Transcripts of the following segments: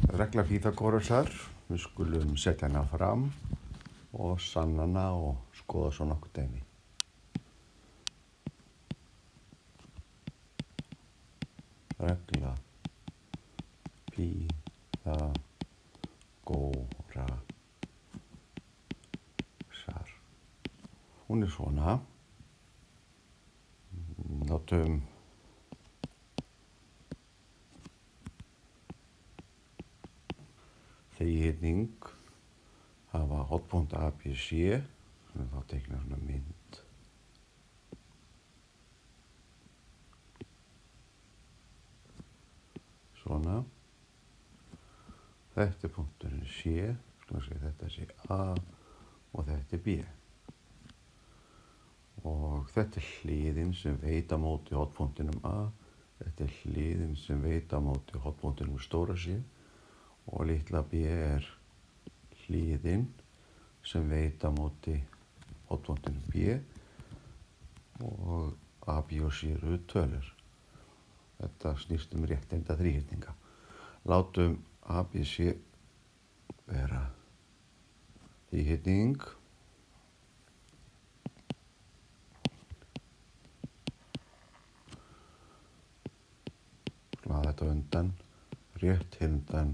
Regla Pýþagórasar, við skulum setja hana fram og sanna hana og skoða svo nokkuð dæmi. Regla Pýþagórasar. Hún er svona. Látum þríhyrning hafa hornpunkt ABC, sem þá teikna svona mynd. Svona. Þetta er punkturinn C, þetta sé A og þetta er B. Og þetta er hliðin sem veit á móti hornpunktinum A, þetta er hliðin sem veit á móti hornpunktinum stóra C og litla B er hliðin sem veit á móti hornpunktinum B og A, B og C eru tölur. Þetta snýst réttinda þríhyrninga. Látum ABC vera þríhyrning. Hlaða þetta undan, rétt undan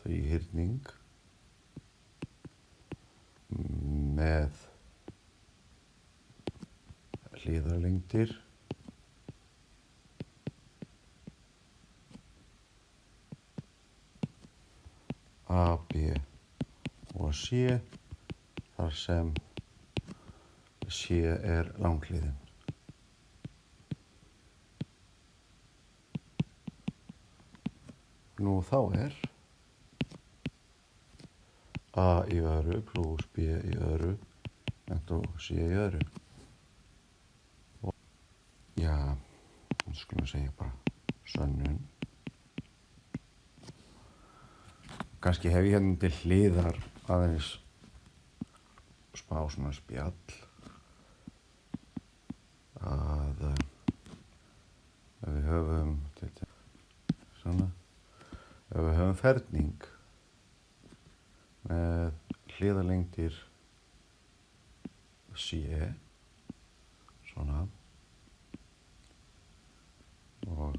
þríhyrning með hliðarlengdir A, B og C þar sem C er langhliðin. Nú þá er A í öðru pluss B í öðru og C í öðru. Já, skulum segja bara sönnun. Kannski hef ég hérna til hliðar aðeins smá svona spjall að ef við höfum svona, ef við höfum ferning með hliðarlengdir C svona og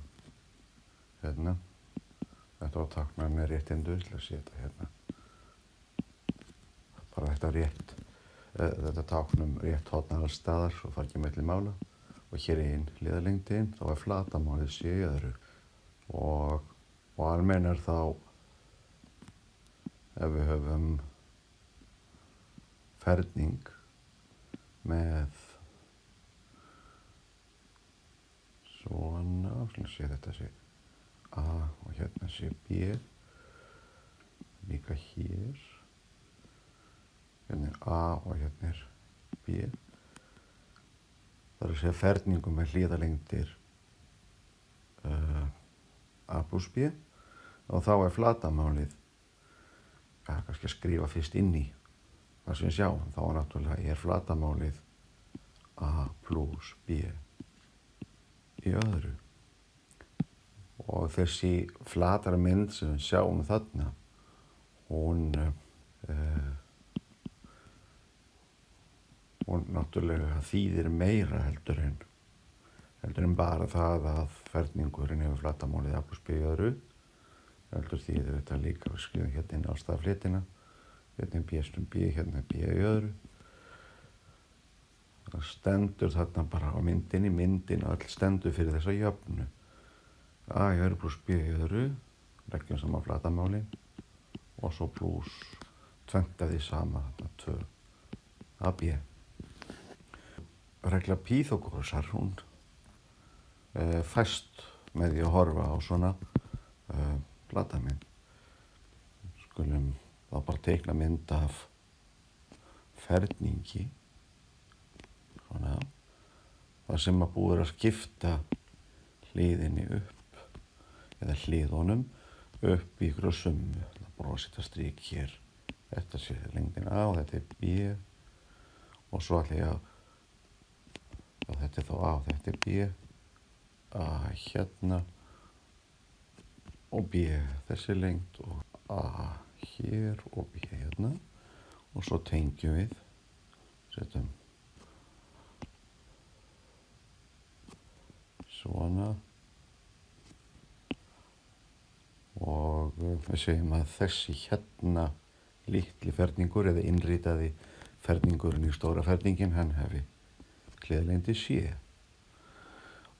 hérna þetta var táknað með réttindu til að setja hérna bara þetta rétt þetta táknum rétt horn alls staðar og fara ekki milli mála og hér er einn hliðarlengdin þá er flatarmálið C í öðru og almenn er þá ef við höfum ferning með svona, svona sé þetta sé A og hérna sé B, líka hér, hérna er A og hérna er B. Það er að segja ferningu með hliðarlengdir A plus B og þá er flatarmálið, kannski að skrifa fyrst inn í það sem við sjáum, þá er náttúrulega flatarmálið A plus B í öðru. Og þessi flatara mynd sem við sjáum þarna, hún náttúrulega þýðir meira heldur en bara það að ferningurinn hefur flatarmálið A plus B í öðru. Heldur þýðir þetta líka að skrifa hérna inn á stafléttina, hérna er B stum B, hérna er B í öðru. Það stendur þarna bara á myndin og öll stendur fyrir þessa jöfnu. A í öðru pluss B í öðru, leggjum saman flatarmálin og svo pluss tvennt af því sama, þarna 2 AB. Regla Pýþagórasar, hún fæst með því að horfa á svona flatarmynd. Skulum þá bara teikna mynd af ferningi, svona, það sem að búið að skipta hliðinni upp eða hliðunum upp í ykkur summu. Það er bara að setja strik hér. Þetta sé lengdin A og þetta er B og svo ætla ég að þetta er þá A og þetta er B. A hérna og B þessi lengd og A hér og B hérna og svo tengjum við, setjum svona og við segjum að þessi hérna litli ferningur eða innritaði ferningurinn í stóra ferningin, hann hefði hliðarlengd C.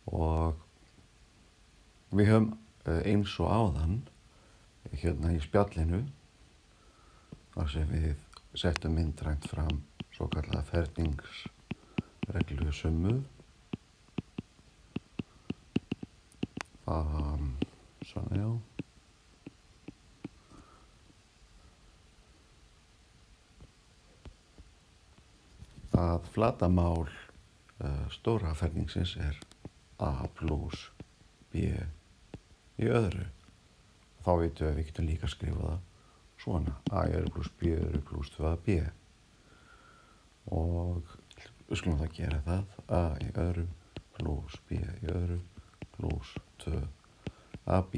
Og við höfum eins og áðan hérna í spjallinu þar sem við settum myndrænt fram svokallaða ferningsreglu summu. Svona já. Að flatarmál stóra ferningsins A plus B í öðru. Þá veitum við getum líka skrifað það svona. A í öðru plus B í öðru plus 2AB. Og við skulum það gera það. A í öðru plus B í öðru plus 2AB.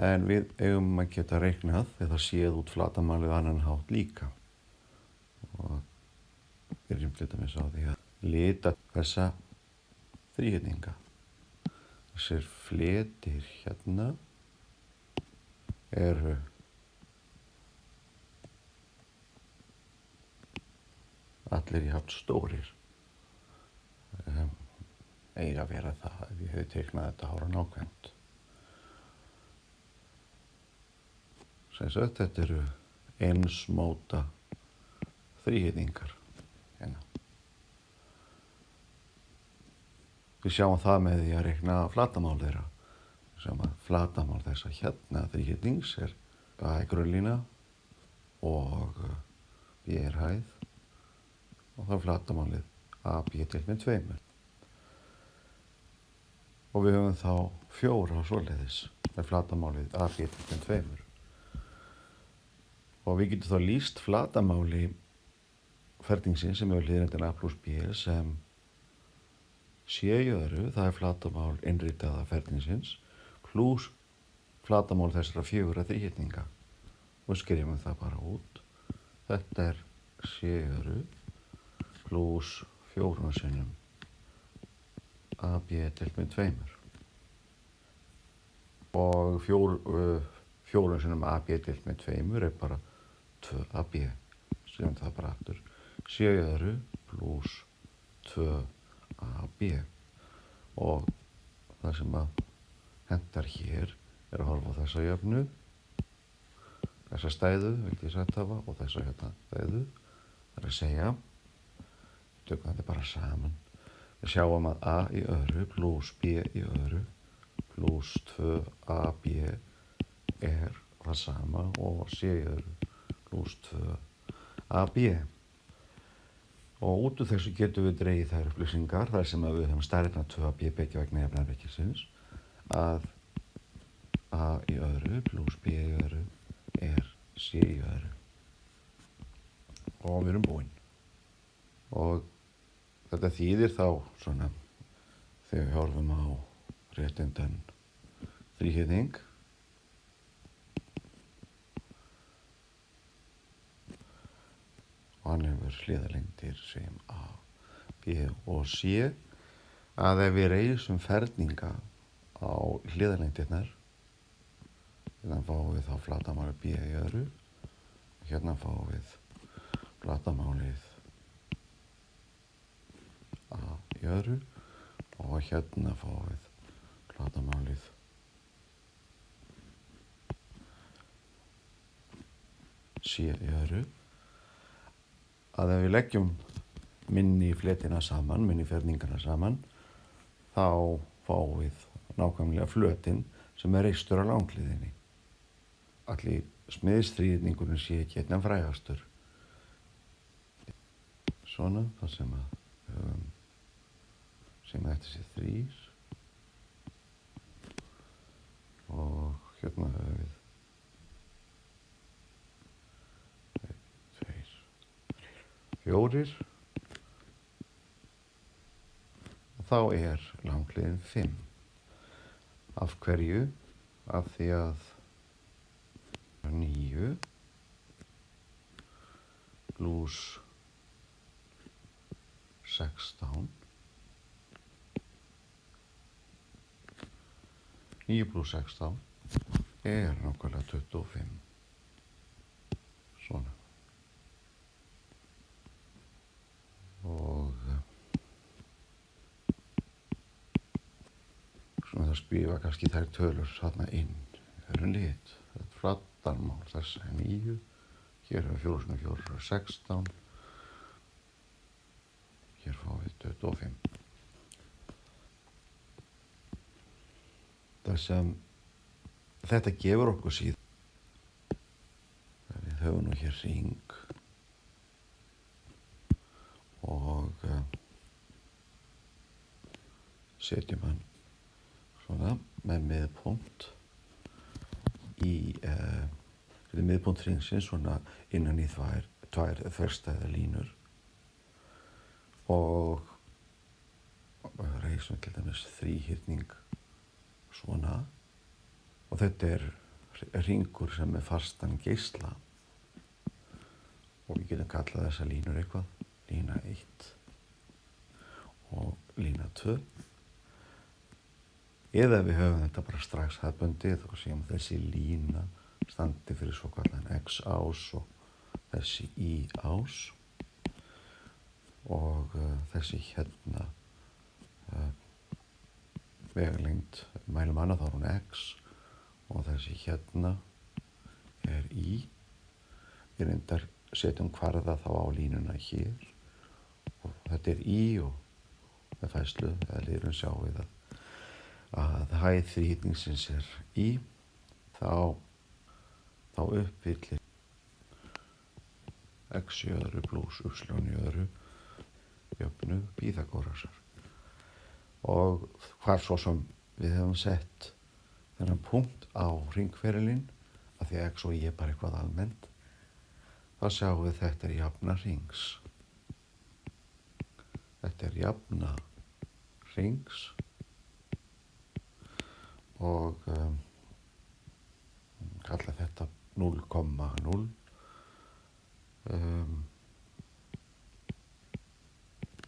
En við eigum að geta reiknað eða séð út flatarmálið annan hátt líka. Og byrjum til dæmis á því að lita þessa þríhyrninga. Þessir fletir hérna eru allir jafn stórir. Eiga að vera það ef ég hefði teiknað þetta hára nákvæmt. Sem sagt, þetta eru einsmóta þríhyrningar hérna. Við sjáum það með því að reikna flatarmál þeirra. Við sjáum að flatarmál þessa hérna þríhyrnings A er grunnlína og B er hæð og þá er flatarmálið AB deilt með 2. Og við höfum þá 4 svoleiðis með flatarmálið AB deilt með 2. Og við getum þá lýst flatarmáli ferningsins sem hefur hliðarendina A plus B sem C í öðru, það er flatarmál innritaða ferningsins plus flatarmál þessara 4 þríhyrninga. Og skrifum það bara út. Þetta er C í öðru plus 4 sinnum AB deilt með 2. Og 4 sinnum AB deilt með 2 er bara 2AB. Skrifum það bara aftur. C í öðru plus 2AB. Og það sem að hentar hér er að horfa á þessa jöfnu, þessa stæðu, vildi ég sagt hafa, og þessa hérna stæðu. Það er að segja, tökum þetta bara saman. Við sjáum að A í öðru plus B í öðru plus 2AB er það sama og C í öðru plus 2AB. Og út úr þessu getum við dregið þær upplýsingar, þar sem að við höfum stærðina 2AB beggja vegna jafnræðisins, að A í öðru plus B í öðru er C í öðru. Og við erum búin. Og þetta þýðir þá svona, þegar við horfum á réttindan þríhyrning, og hann hefur hliðarlengdir sem A, B og C, að ef við reisum ferninga á hliðarlengdirnar, hérna fáum við þá flatarmálið B í öðru, hérna fáum við flatarmálið A í öðru og hérna fáum við flatarmálið C í öðru. Að ef við leggjum minni fletina saman, minni ferningarna saman, þá fáum við nákvæmlega flötinn sem er reistur á langhliðinni. Allir smiðsþríhyrningurinn sé ekki hérna frægastur. Svona, það sem að þetta sé 3 og hérna höfum við 4 og þá er langhliðin 5. Af hverju? Af því að 9 pluss 16 9 pluss 16 er nákvæmlega 25. Svona. Og svona það skrifa kannski þær tölur þarna inn. Það eru lit. Þetta er flatarmál. Þess er 9. Hér er 4 sinnum 4 er 16. Hér fáum við 25. Það sem þetta gefur okkur síðan. Við höfum nú hér hring og setjum hann svona með miðpunkt í miðpunkt hringsins svona innan í tvær þverstæðar línur og reisum til dæmis þríhyrning svona og þetta er hringur sem er fastan geisla og við getum kallað þessa línur eitthvað, lína 1 og lína 2 eða við höfum þetta bara strax hefðbundið og séum þessi lína standi fyrir svo kallan x-ás og þessi y-ás og þessi hérna vegalengd mælum annað þá er hún x og þessi hérna er y. Við reyndar setjum kvarða þá á línuna hér og þetta er y og með færslu eða liðurinn sjáum við að hæð þríhyrningsins er y þá uppfyllir x í öðru pluss y í öðru jöfnu Pýþagórasar. Og hvar svo sem við hefum sett þennan punkt á hringferilinn af því að x og y er bara eitthvað almennt þá sjáum við þetta er jafna hrings. Þetta er jafna hrings og kalla þetta 0,0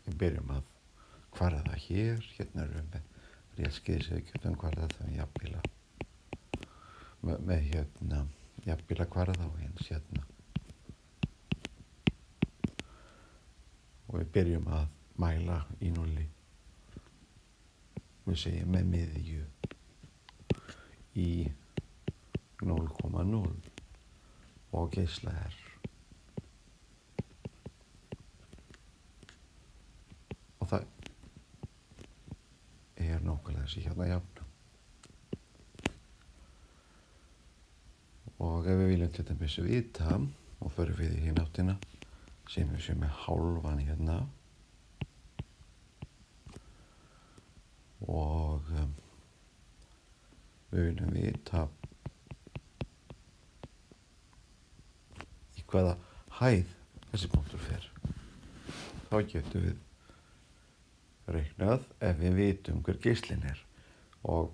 við byrjum að kvarða hér, hérna erum við með réttskeiði sem við getum kvarða það með jafnbíla með hérna jafnbíla kvarða og eins hérna og við byrjum að mæla í nulli við segjum með miðju í 0,0 og geisla R og það er nákvæmlega þessi hérna jafna og ef við viljum til dæmis vita og förum við í hina áttina sem við séum með hálfan hérna og við viljum vita í hvaða hæð þessi punktur fer. Þá getum við reiknað ef við vitum hver geislinn er og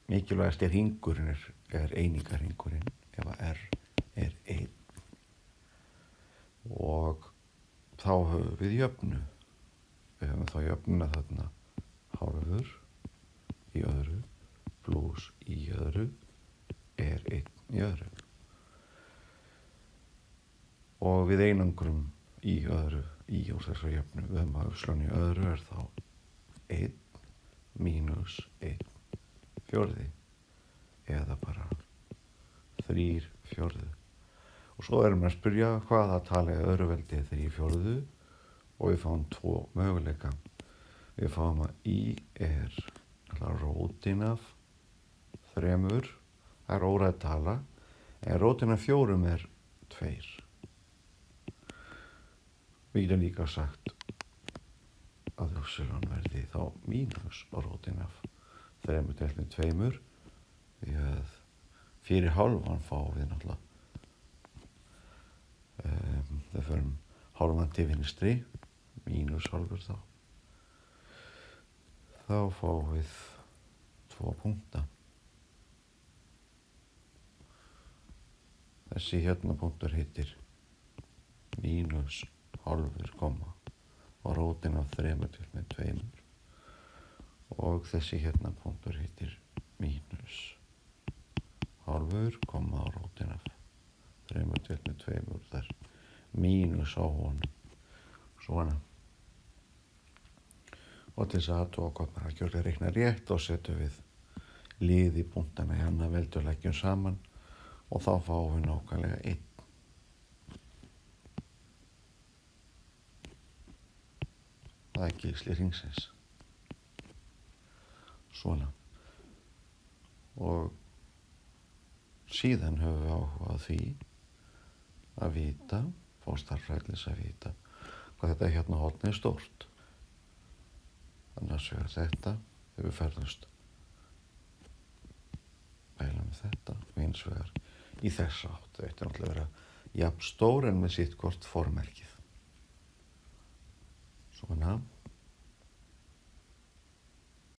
mikilvægasti hringurinn er einingarhringurinn ef að R er 1 og þá höfum við jöfnu. Við höfum þá jöfnuna þarna hálfur í öðru pluss í öðru er 1 í öðru og við einangrum í öðru í úr þessu jöfnu við höfum að y í öðru er þá 1 mínus 1 fjórði eða bara 3 fjórðu og svo erum við að spyrja hvaða tala er öðruveldi 3 fjórðu og við fáum 2 möguleika. Við fáum að y er rótin af 3, það er óræð tala, en rótin af 4 er 2. Við getum líka sagt að y verði þá mínus rótin af 3 deilt með 2, því að fyrir hálfan fáum við náttúrulega það förum hálfan til vinstri, mínus hálfur þá fáum við 2 punkta. Þessi hérna punktur heitir mínus hálfur komma og rótin af 3 til með 2. Og þessi hérna punktur heitir mínus hálfur komma og rótin af 3 til með 2. Það er mínus á honum. Svona. Og til þess að athuga hvort maður gjörlega reikna rétt og setjum við lið í punktana í annað veldu og leggjum saman og þá fáum við nákvæmlega 1. Það er gísli hringsins. Svona. Og síðan höfum við áhuga á því að vita, fá stærðfræðilega að vita, hvað þetta hérna horn er stórt. Annars vegar þetta, þegar við ferðumst bæla með þetta og hins vegar í þessa átt. Þetta er náttúrulega vera jafn stór en með sitt hvort formerkið. Svona.